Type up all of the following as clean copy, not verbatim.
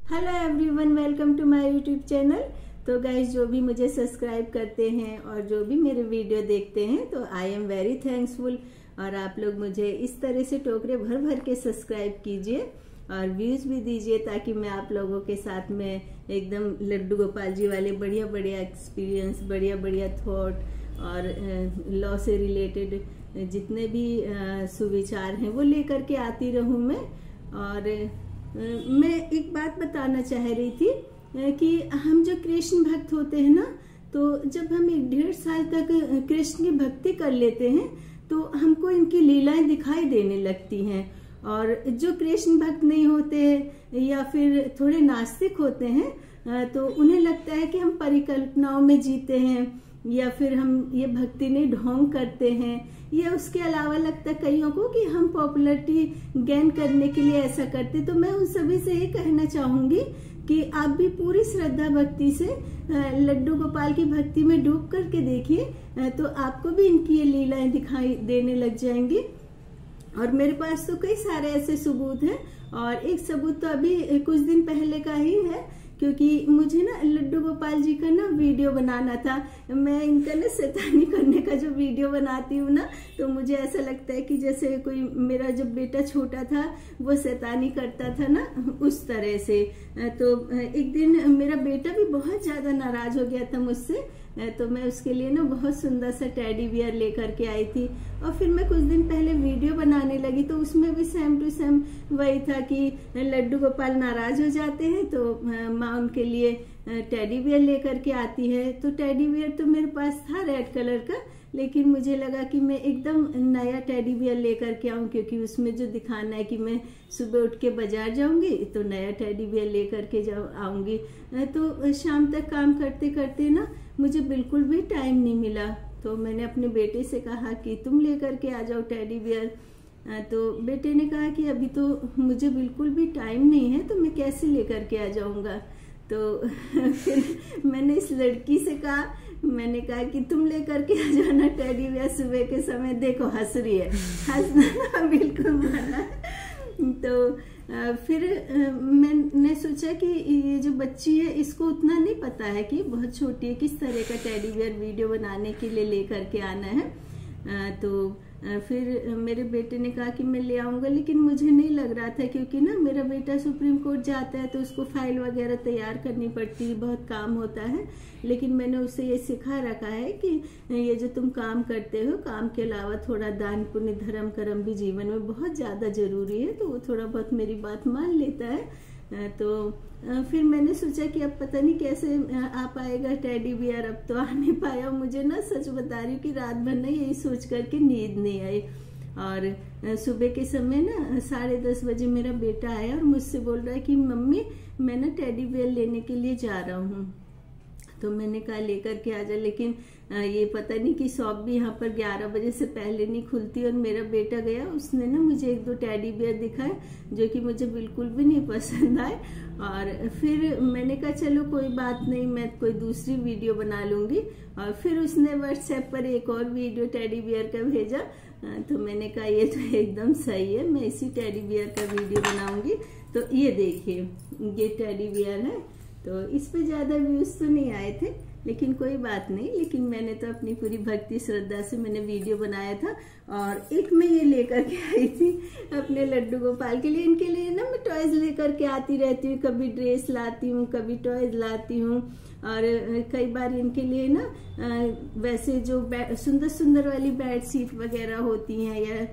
Hello everyone, welcome to my YouTube channel. तो guys, जो भी मुझे सब्सक्राइब करते हैं और जो भी मेरे वीडियो देखते हैं तो आई एम वेरी थैंक्सफुल। और आप लोग मुझे इस तरह से टोकरे भर भर के सब्सक्राइब कीजिए और व्यूज भी दीजिए, ताकि मैं आप लोगों के साथ में एकदम लड्डू गोपाल जी वाले बढ़िया बढ़िया एक्सपीरियंस, बढ़िया बढ़िया थॉट और लॉ से रिलेटेड जितने भी सुविचार हैं वो लेकर के आती रहूं मैं। और मैं एक बात बताना चाह रही थी कि हम जो कृष्ण भक्त होते हैं ना, तो जब हम 1-1.5 साल तक कृष्ण की भक्ति कर लेते हैं तो हमको इनकी लीलाएं दिखाई देने लगती हैं। और जो कृष्ण भक्त नहीं होते या फिर थोड़े नास्तिक होते हैं तो उन्हें लगता है कि हम परिकल्पनाओं में जीते हैं या फिर हम ये भक्ति नहीं ढोंग करते हैं, या उसके अलावा लगता है कईयों को कि हम पॉपुलैरिटी गेन करने के लिए ऐसा करते। तो मैं उन सभी से ये कहना चाहूंगी कि आप भी पूरी श्रद्धा भक्ति से लड्डू गोपाल की भक्ति में डूब करके देखिए, तो आपको भी इनकी ये लीलाएं दिखाई देने लग जाएंगी। और मेरे पास तो कई सारे ऐसे सबूत हैं, और एक सबूत तो अभी कुछ दिन पहले का ही है, क्योंकि मुझे ना लड्डू गोपाल जी का ना वीडियो बनाना था। मैं इनका ना शैतानी करने का जो वीडियो बनाती हूँ ना, तो मुझे ऐसा लगता है कि जैसे कोई मेरा जब बेटा छोटा था वो शैतानी करता था ना, उस तरह से। तो एक दिन मेरा बेटा भी बहुत ज्यादा नाराज हो गया था मुझसे, तो मैं उसके लिए ना बहुत सुंदर सा टेडी बियर लेकर के आई थी। और फिर मैं कुछ दिन पहले वीडियो बनाने लगी तो उसमें भी सेम टू सेम वही था कि लड्डू गोपाल नाराज हो जाते हैं तो माँ उनके लिए टेडी बियर लेकर के आती है। तो टेडी बियर तो मेरे पास था रेड कलर का, लेकिन मुझे लगा कि मैं एकदम नया टेडी बियर लेकर के आऊं, क्योंकि उसमें जो दिखाना है कि मैं सुबह उठ के बाजार जाऊंगी तो नया टेडी बियर लेकर के आऊंगी। तो शाम तक काम करते करते ना मुझे बिल्कुल भी टाइम नहीं मिला, तो मैंने अपने बेटे से कहा कि तुम लेकर के आ जाओ टेडी बियर। तो बेटे ने कहा कि अभी तो मुझे बिल्कुल भी टाइम नहीं है, तो मैं कैसे लेकर के आ जाऊंगा। तो फिर मैंने इस लड़की से कहा, मैंने कहा कि तुम लेकर के आ जाना टेडी बियर सुबह के समय। देखो हंस रही है, हंसना बिल्कुल मना। तो फिर मैंने सोचा कि ये जो बच्ची है इसको उतना नहीं पता है कि बहुत छोटी है, किस तरह का टेडी बियर वीडियो बनाने के लिए लेकर के आना है। तो फिर मेरे बेटे ने कहा कि मैं ले आऊंगा, लेकिन मुझे नहीं लग रहा था, क्योंकि ना मेरा बेटा सुप्रीम कोर्ट जाता है तो उसको फाइल वगैरह तैयार करनी पड़ती है, बहुत काम होता है। लेकिन मैंने उसे ये सिखा रखा है कि ये जो तुम काम करते हो, काम के अलावा थोड़ा दान पुण्य धर्म कर्म भी जीवन में बहुत ज्यादा जरूरी है। तो वो थोड़ा बहुत मेरी बात मान लेता है। तो फिर मैंने सोचा कि अब पता नहीं कैसे आ पाएगा टेडी बियर, अब तो आ नहीं पाया। मुझे ना सच बता रही हूँ कि रात भर ना यही सोच करके नींद नहीं आई। और सुबह के समय ना 10:30 बजे मेरा बेटा आया और मुझसे बोल रहा है कि मम्मी मैं ना टेडी बियर लेने के लिए जा रहा हूँ। तो मैंने कहा लेकर के आ जा, लेकिन ये पता नहीं कि शॉप भी यहाँ पर 11 बजे से पहले नहीं खुलती। और मेरा बेटा गया, उसने ना मुझे 1-2 टेडी बियर दिखाए जो कि मुझे बिल्कुल भी नहीं पसंद आए। और फिर मैंने कहा चलो कोई बात नहीं, मैं कोई दूसरी वीडियो बना लूंगी। और फिर उसने व्हाट्सएप पर एक और वीडियो टेडी बियर का भेजा, तो मैंने कहा ये तो एकदम सही है, मैं इसी टेडी बियर का वीडियो बनाऊंगी। तो ये देखिए, ये टेडी बियर है। तो इस पे ज्यादा व्यूज तो नहीं आए थे, लेकिन कोई बात नहीं। लेकिन मैंने तो अपनी पूरी भक्ति श्रद्धा से मैंने वीडियो बनाया था। और एक मैं ये लेकर के आई थी अपने लड्डू गोपाल के लिए। इनके लिए ना मैं टॉयज लेकर के आती रहती हूँ, कभी ड्रेस लाती हूँ, कभी टॉयज लाती हूँ। और कई बार इनके लिए ना वैसे जो सुंदर सुंदर वाली बेड शीट वगैरह होती हैं या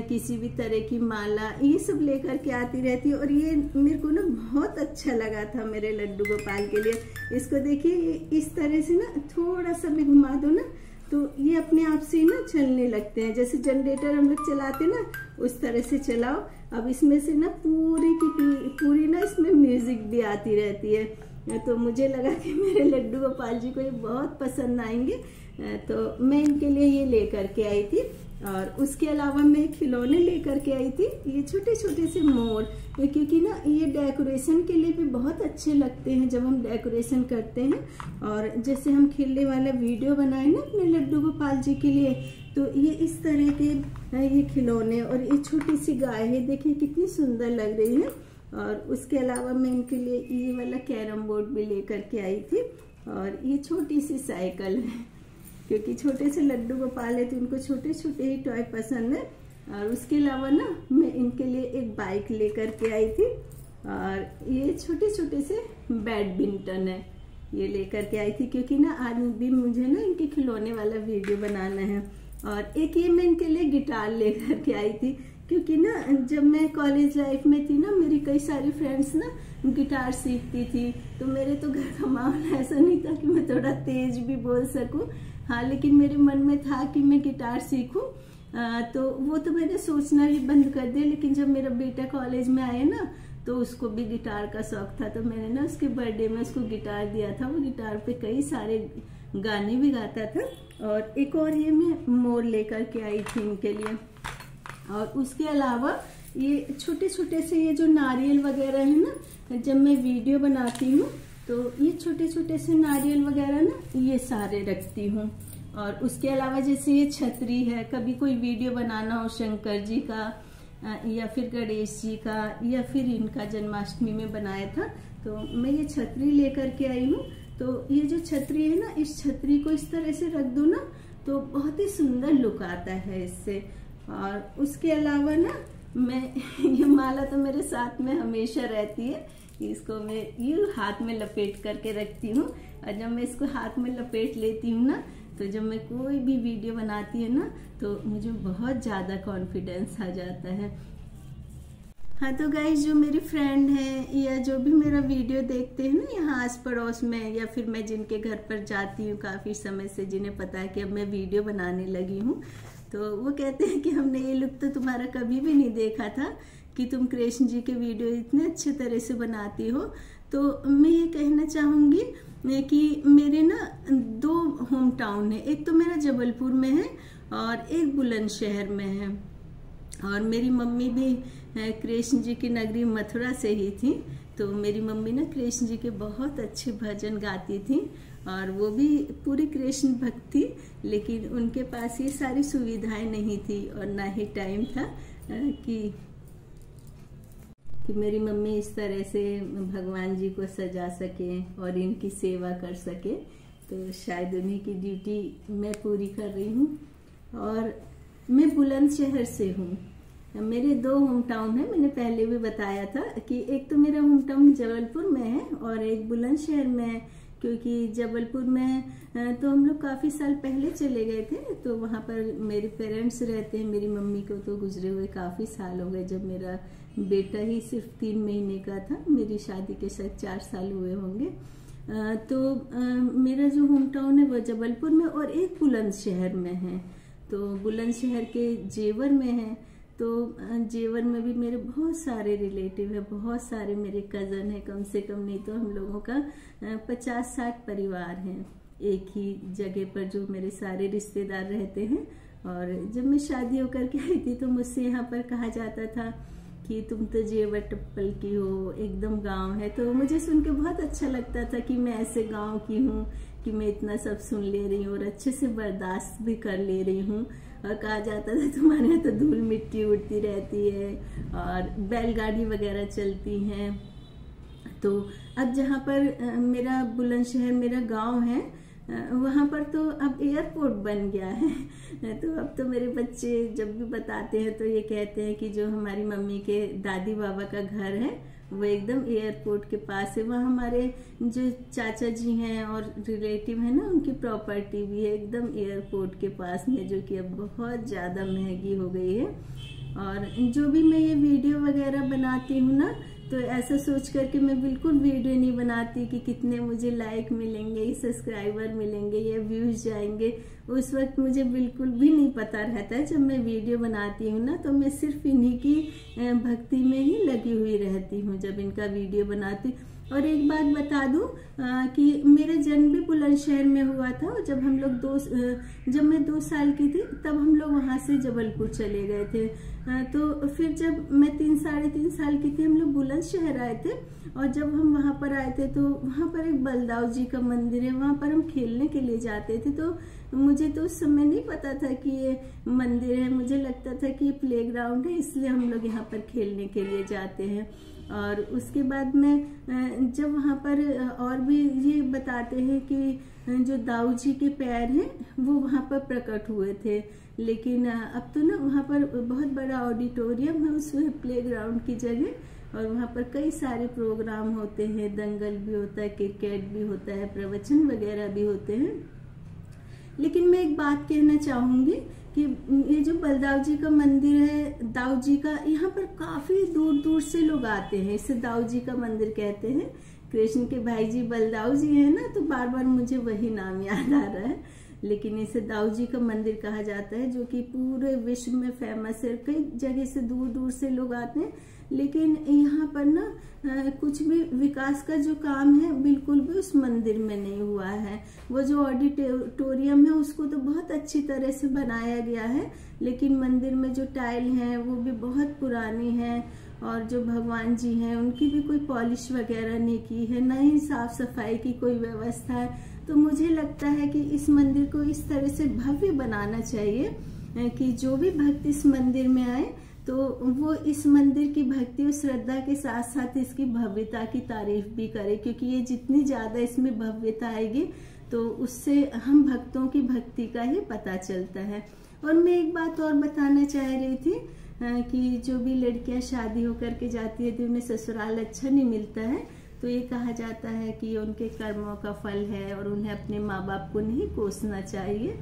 किसी भी तरह की माला, ये सब लेकर के आती रहती है। और ये मेरे को ना बहुत अच्छा लगा था मेरे लड्डू गोपाल के लिए। इसको देखिए, इस तरह से ना थोड़ा सा भी घुमा दो ना तो ये अपने आप से ना चलने लगते हैं, जैसे जनरेटर हम लोग चलाते ना उस तरह से चलाओ। अब इसमें से ना पूरी की पूरी ना इसमें म्यूजिक भी आती रहती है। तो मुझे लगा कि मेरे लड्डू गोपाल जी को ये बहुत पसंद आएंगे, तो मैं इनके लिए ये लेकर के आई थी। और उसके अलावा मैं खिलौने लेकर के आई थी, ये छोटे छोटे से मोर, क्योंकि ना ये डेकोरेशन के लिए भी बहुत अच्छे लगते हैं जब हम डेकोरेशन करते हैं। और जैसे हम खिलने वाला वीडियो बनाए ना अपने लड्डू गोपाल जी के लिए, तो ये इस तरह के ये खिलौने। और ये छोटी सी गाय है, देखिए कितनी सुंदर लग रही है। और उसके अलावा मैं इनके लिए ये वाला कैरम बोर्ड भी लेकर के आई थी, और ये छोटी सी साइकिल है, क्योंकि छोटे से लड्डू गोपाल है तो उनको छोटे छोटे ही टॉय पसंद है। और उसके अलावा ना मैं इनके लिए एक बाइक लेकर के आई थी, और ये छोटे छोटे से बैडमिंटन है, ये लेकर के आई थी, क्योंकि ना आज भी मुझे ना इनके खिलौने वाला वीडियो बनाना है। और एक ये मैं इनके लिए गिटार लेकर के आई थी, क्योंकि ना जब मैं कॉलेज लाइफ में थी ना, मेरी कई सारी फ्रेंड्स ना गिटार सीखती थी, तो मेरे तो घर का माहौल ऐसा नहीं था कि मैं थोड़ा तेज भी बोल सकूं। हाँ, लेकिन मेरे मन में था कि मैं गिटार सीखूं, तो वो तो मैंने सोचना भी बंद कर दिया। लेकिन जब मेरा बेटा कॉलेज में आया ना, तो उसको भी गिटार का शौक था, तो मैंने ना उसके बर्थडे में उसको गिटार दिया था। वो गिटार पे कई सारे गाने भी गाता था। और एक और ये मैं मोर लेकर के आई थी इनके लिए। और उसके अलावा ये छोटे छोटे से ये जो नारियल वगैरह है ना, जब मैं वीडियो बनाती हूँ तो ये छोटे छोटे से नारियल वगैरह ना ये सारे रखती हूँ। और उसके अलावा जैसे ये छतरी है, कभी कोई वीडियो बनाना हो शंकर जी का या फिर गणेश जी का या फिर इनका जन्माष्टमी में बनाया था, तो मैं ये छतरी लेकर के आई हूँ। तो ये जो छतरी है ना, इस छतरी को इस तरह से रख दो ना तो बहुत ही सुंदर लुक आता है इससे। और उसके अलावा ना मैं ये माला तो मेरे साथ में हमेशा रहती है, इसको मैं यूं हाथ में लपेट करके रखती हूँ। और जब मैं इसको हाथ में लपेट लेती हूँ ना, तो जब मैं कोई भी वीडियो बनाती है ना, तो मुझे बहुत ज़्यादा कॉन्फिडेंस आ जाता है। हाँ, तो गाइस जो मेरी फ्रेंड है या जो भी मेरा वीडियो देखते हैं ना यहाँ आस पड़ोस में, या फिर मैं जिनके घर पर जाती हूँ काफ़ी समय से, जिन्हें पता है कि अब मैं वीडियो बनाने लगी हूँ, तो वो कहते हैं कि हमने ये लुक तो तुम्हारा कभी भी नहीं देखा था कि तुम कृष्ण जी के वीडियो इतने अच्छे तरह से बनाती हो। तो मैं ये कहना चाहूँगी कि मेरे ना 2 होम टाउन है, एक तो मेरा जबलपुर में है और एक बुलंदशहर में है। और मेरी मम्मी भी कृष्ण जी की नगरी मथुरा से ही थी, तो मेरी मम्मी ना कृष्ण जी के बहुत अच्छे भजन गाती थी, और वो भी पूरी कृष्ण भक्त थी। लेकिन उनके पास ये सारी सुविधाएं नहीं थी और ना ही टाइम था कि मेरी मम्मी इस तरह से भगवान जी को सजा सके और इनकी सेवा कर सके। तो शायद उन्हीं की ड्यूटी मैं पूरी कर रही हूँ। और मैं बुलंदशहर से हूँ। मेरे 2 होम टाउन है, मैंने पहले भी बताया था कि एक तो मेरा होम टाउन जबलपुर में है और एक बुलंदशहर में है। क्योंकि जबलपुर में तो हम लोग काफ़ी साल पहले चले गए थे, तो वहाँ पर मेरे पेरेंट्स रहते हैं। मेरी मम्मी को तो गुजरे हुए काफ़ी साल हो गए, जब मेरा बेटा ही सिर्फ 3 महीने का था। मेरी शादी के शायद 4 साल हुए होंगे। तो मेरा जो होम टाउन है वो जबलपुर में और एक बुलंदशहर में है। तो बुलंदशहर के जेवर में है। तो जेवर में भी मेरे बहुत सारे रिलेटिव है, बहुत सारे मेरे कज़न है, कम से कम नहीं तो हम लोगों का 50-60 परिवार हैं एक ही जगह पर, जो मेरे सारे रिश्तेदार रहते हैं। और जब मैं शादी होकर के आई थी तो मुझसे यहाँ पर कहा जाता था कि तुम तो जेवर टप्पल की हो, एकदम गांव है। तो मुझे सुन के बहुत अच्छा लगता था कि मैं ऐसे गांव की हूँ कि मैं इतना सब सुन ले रही हूँ और अच्छे से बर्दाश्त भी कर ले रही हूँ। और कहा जाता था तुम्हारे यहाँ तो धूल मिट्टी उड़ती रहती है और बैलगाड़ी वगैरह चलती हैं। तो अब जहाँ पर मेरा बुलंदशहर मेरा गांव है, वहाँ पर तो अब एयरपोर्ट बन गया है। तो अब तो मेरे बच्चे जब भी बताते हैं तो ये कहते हैं कि जो हमारी मम्मी के दादी बाबा का घर है वो एकदम एयरपोर्ट के पास है। वहाँ हमारे जो चाचा जी हैं और रिलेटिव है ना, उनकी प्रॉपर्टी भी है एकदम एयरपोर्ट के पास में, जो कि अब बहुत ज़्यादा महंगी हो गई है। और जो भी मैं ये वीडियो वगैरह बनाती हूँ ना, तो ऐसा सोच करके मैं बिल्कुल वीडियो नहीं बनाती कि कितने मुझे लाइक मिलेंगे, सब्सक्राइबर मिलेंगे या व्यूज जाएंगे। उस वक्त मुझे बिल्कुल भी नहीं पता रहता है। जब मैं वीडियो बनाती हूँ ना, तो मैं सिर्फ इन्हीं की भक्ति में ही लगी हुई रहती हूँ जब इनका वीडियो बनाती। और एक बात बता दूं कि मेरा जन्म भी बुलंदशहर में हुआ था। और जब हम लोग जब मैं 2 साल की थी तब हम लोग वहाँ से जबलपुर चले गए थे। तो फिर जब मैं 3-3.5 साल की थी हम लोग बुलंदशहर आए थे। और जब हम वहाँ पर आए थे तो वहाँ पर एक बलदाव जी का मंदिर है, वहाँ पर हम खेलने के लिए जाते थे। तो मुझे तो उस समय नहीं पता था कि ये मंदिर है, मुझे लगता था कि ये प्लेग्राउंड है, इसलिए हम लोग यहाँ पर खेलने के लिए जाते हैं। और उसके बाद में जब वहाँ पर और भी ये बताते हैं कि जो दाऊ जी के पैर हैं वो वहाँ पर प्रकट हुए थे, लेकिन अब तो ना वहाँ पर बहुत बड़ा ऑडिटोरियम है उस प्लेग्राउंड की जगह, और वहाँ पर कई सारे प्रोग्राम होते हैं, दंगल भी होता है, क्रिकेट भी होता है, प्रवचन वगैरह भी होते हैं। लेकिन मैं एक बात कहना चाहूँगी कि ये जो बलदाऊ जी का मंदिर है, दाऊ जी का, यहाँ पर काफी दूर दूर से लोग आते हैं, इसे दाऊ जी का मंदिर कहते हैं। कृष्ण के भाई जी बलदाऊ जी है ना, तो बार बार मुझे वही नाम याद आ रहा है, लेकिन इसे दाऊ जी का मंदिर कहा जाता है, जो कि पूरे विश्व में फेमस है। कई जगह से दूर दूर से लोग आते हैं, लेकिन यहाँ पर ना कुछ भी विकास का जो काम है बिल्कुल भी उस मंदिर में नहीं हुआ है। वो जो ऑडिटोरियम है उसको तो बहुत अच्छी तरह से बनाया गया है, लेकिन मंदिर में जो टाइल है वो भी बहुत पुरानी है, और जो भगवान जी हैं उनकी भी कोई पॉलिश वगैरह नहीं की है, न ही साफ सफाई की कोई व्यवस्था है। तो मुझे लगता है कि इस मंदिर को इस तरह से भव्य बनाना चाहिए कि जो भी भक्त इस मंदिर में आए तो वो इस मंदिर की भक्ति और श्रद्धा के साथ साथ इसकी भव्यता की तारीफ भी करे, क्योंकि ये जितनी ज्यादा इसमें भव्यता आएगी तो उससे हम भक्तों की भक्ति का ही पता चलता है। और मैं एक बात और बताना चाह रही थी कि जो भी लड़कियां शादी होकर के जाती है तो उन्हें ससुराल अच्छा नहीं मिलता है, तो ये कहा जाता है कि ये उनके कर्मों का फल है और उन्हें अपने माँ बाप को नहीं कोसना चाहिए।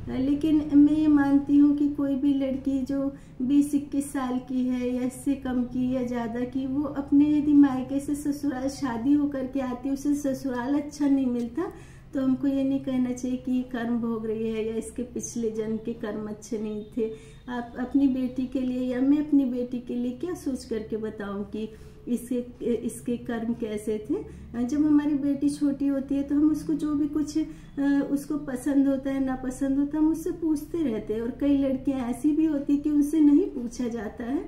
लेकिन मैं ये मानती हूँ कि कोई भी लड़की जो 20-21 साल की है या इससे कम की या ज्यादा की, वो अपने यदि मायके से ससुराल शादी होकर के आती है, उसे ससुराल अच्छा नहीं मिलता, तो हमको ये नहीं कहना चाहिए कि कर्म भोग रही है या इसके पिछले जन्म के कर्म अच्छे नहीं थे। आप अपनी बेटी के लिए या मैं अपनी बेटी के लिए क्या सोच करके बताऊं कि इसके कर्म कैसे थे। जब हमारी बेटी छोटी होती है तो हम उसको जो भी कुछ उसको पसंद होता है, नापसंद होता है, हम उससे पूछते रहते हैं, और कई लड़कियां ऐसी भी होती है कि उनसे नहीं पूछा जाता है,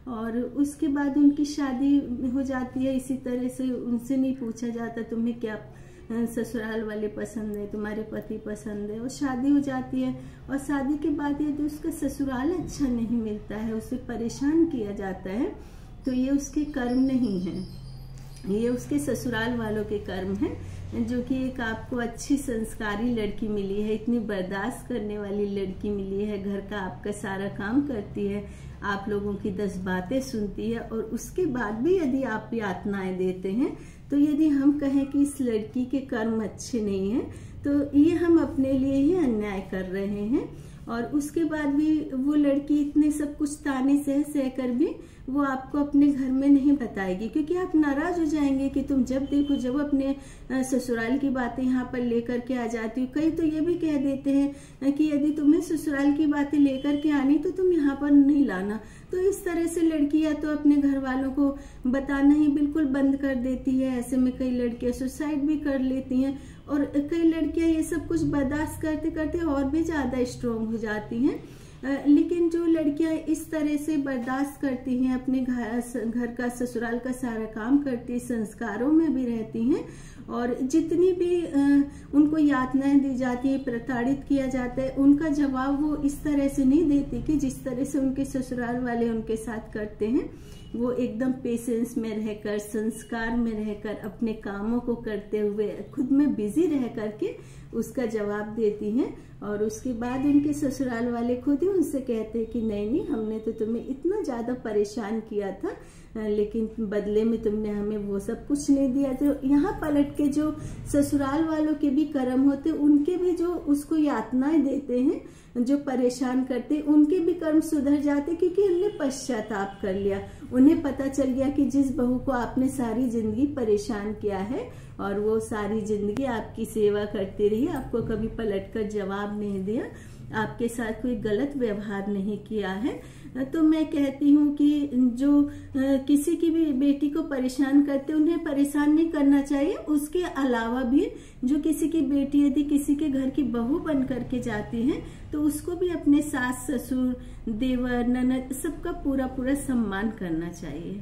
और उसके बाद उनकी शादी हो जाती है, इसी तरह से उनसे नहीं पूछा जाता तुम्हें क्या ससुराल वाले पसंद है, तुम्हारे पति पसंद है, और शादी हो जाती है। और शादी के बाद यदि उसका ससुराल अच्छा नहीं मिलता है, उसे परेशान किया जाता है, तो ये उसके कर्म नहीं है, ये उसके ससुराल वालों के कर्म हैं, जो कि एक आपको अच्छी संस्कारी लड़की मिली है, इतनी बर्दाश्त करने वाली लड़की मिली है, घर का आपका सारा काम करती है, आप लोगों की 10 बातें सुनती है, और उसके बाद भी यदि आप यातनाएं देते हैं, तो यदि हम कहें कि इस लड़की के कर्म अच्छे नहीं हैं, तो ये हम अपने लिए ही अन्याय कर रहे हैं। और उसके बाद भी वो लड़की इतने सब कुछ ताने सह कर भी वो आपको अपने घर में नहीं बताएगी, क्योंकि आप नाराज हो जाएंगे कि तुम जब देखो जब अपने ससुराल की बातें यहाँ पर लेकर के आ जाती हो। कई तो ये भी कह देते हैं कि यदि तुम्हें ससुराल की बातें लेकर के आनी तो तुम यहाँ पर नहीं लाना। तो इस तरह से लड़कियां तो अपने घर वालों को बताना ही बिल्कुल बंद कर देती है। ऐसे में कई लड़कियां सुसाइड भी कर लेती हैं, और कई लड़कियां ये सब कुछ बर्दाश्त करते करते और भी ज्यादा स्ट्रोंग हो जाती हैं। लेकिन जो लड़कियां इस तरह से बर्दाश्त करती हैं, अपने घर का ससुराल का सारा काम करती, संस्कारों में भी रहती हैं, और जितनी भी उनको यातनाएं दी जाती है, प्रताड़ित किया जाता है, उनका जवाब वो इस तरह से नहीं देती कि जिस तरह से उनके ससुराल वाले उनके साथ करते हैं। वो एकदम पेशेंस में रहकर, संस्कार में रहकर, अपने कामों को करते हुए खुद में बिजी रह करके उसका जवाब देती हैं, और उसके बाद उनके ससुराल वाले खुद ही उनसे कहते हैं कि नहीं, हमने तो तुम्हें इतना ज्यादा परेशान किया था, लेकिन बदले में तुमने हमें वो सब कुछ नहीं दिया। तो यहाँ पलट के जो ससुराल वालों के भी कर्म होते, उनके भी जो उसको यातनाएं देते हैं, जो परेशान करते, उनके भी कर्म सुधर जाते, क्योंकि उन्होंने पश्चाताप कर लिया। उन्हें पता चल गया कि जिस बहू को आपने सारी जिंदगी परेशान किया है और वो सारी जिंदगी आपकी सेवा करती रही, आपको कभी पलटकर जवाब नहीं दिया, आपके साथ कोई गलत व्यवहार नहीं किया है, तो मैं कहती हूँ कि जो किसी की भी बेटी को परेशान करते, उन्हें परेशान नहीं करना चाहिए। उसके अलावा भी जो किसी की बेटी यदि किसी के घर की बहू बन करके जाती है, तो उसको भी अपने सास ससुर, देवर, ननद सबका पूरा पूरा सम्मान करना चाहिए।